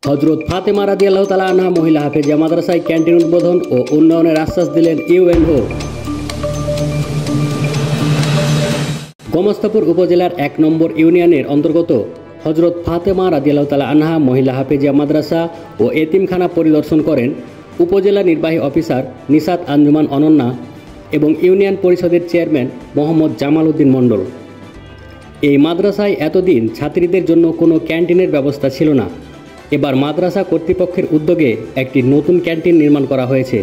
হযরত ফাতেমা রাদিয়াল্লাহু তাআলা আনহা মহিলা হাফেজিয়া মাদ্রাসায় ক্যান্টিন উদ্বোধন ও উন্নয়নের আশ্বাস দিলেন ইউএনও। গোমস্তাপুর উপজেলার ১ নম্বর ইউনিয়নের অন্তর্গত হযরত ফাতেমা রাদিয়াল্লাহু তাআলা আনহা মহিলা হাফেজিয়া মাদ্রাসা ও এতিমখানা পরিদর্শন করেন উপজেলা নির্বাহী অফিসার নিশাত আঞ্জুমান অনন্যা এবং ইউনিয়ন পরিষদের চেয়ারম্যান মোহাম্মদ জামাল উদ্দিন মণ্ডল। এই মাদ্রাসায় এতদিন ছাত্রীদের জন্য কোনো ক্যান্টিনের ব্যবস্থা ছিল না। এবার মাদ্রাসা কর্তৃপক্ষের উদ্যোগে একটি নতুন ক্যান্টিন নির্মাণ করা হয়েছে।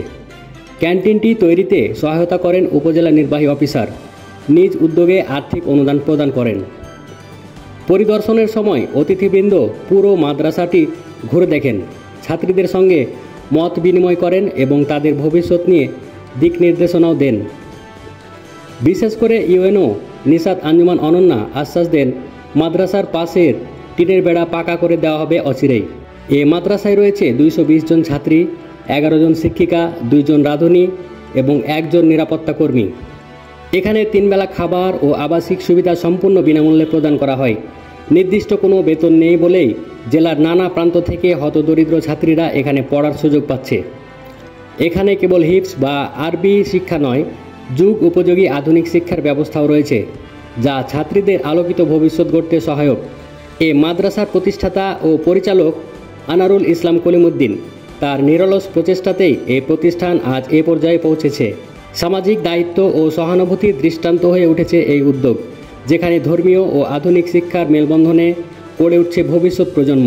ক্যান্টিনটি তৈরিতে সহায়তা করেন উপজেলা নির্বাহী অফিসার, নিজ উদ্যোগে আর্থিক অনুদান প্রদান করেন। পরিদর্শনের সময় অতিথিবৃন্দ পুরো মাদ্রাসাটি ঘুরে দেখেন, ছাত্রীদের সঙ্গে মত বিনিময় করেন এবং তাদের ভবিষ্যৎ নিয়ে দিক নির্দেশনাও দেন। বিশেষ করে ইউএনও নিশাত আঞ্জুমান অনন্যা আশ্বাস দেন, মাদ্রাসার পাশের টিনের বেড়া পাকা করে দেওয়া হবে অচিরেই। এ মাদ্রাসায় রয়েছে 220 জন ছাত্রী, 11 জন শিক্ষিকা, 2 জন রাঁধুনি এবং 1 জন নিরাপত্তা কর্মী। এখানে 3 বেলা খাবার ও আবাসিক সুবিধা সম্পূর্ণ বিনামূল্যে প্রদান করা হয়। নির্দিষ্ট কোনো বেতন নেই বলেই জেলার নানা প্রান্ত থেকে হতদরিদ্র ছাত্রীরা এখানে পড়ার সুযোগ পাচ্ছে। এখানে কেবল হিফজ বা আরবি শিক্ষা নয়, যুগ উপযোগী আধুনিক শিক্ষার ব্যবস্থাও রয়েছে, যা ছাত্রীদের আলোকিত ভবিষ্যৎ গড়তে সহায়ক। এ মাদ্রাসার প্রতিষ্ঠাতা ও পরিচালক আনারুল ইসলাম কলিমুদ্দিন তার নিরলস প্রচেষ্টাতেই এই প্রতিষ্ঠান আজ এ পর্যায়ে পৌঁছেছে। সামাজিক দায়িত্ব ও সহানুভূতির দৃষ্টান্ত হয়ে উঠেছে এই উদ্যোগ, যেখানে ধর্মীয় ও আধুনিক শিক্ষার মেলবন্ধনে গড়ে উঠছে ভবিষ্যৎ প্রজন্ম।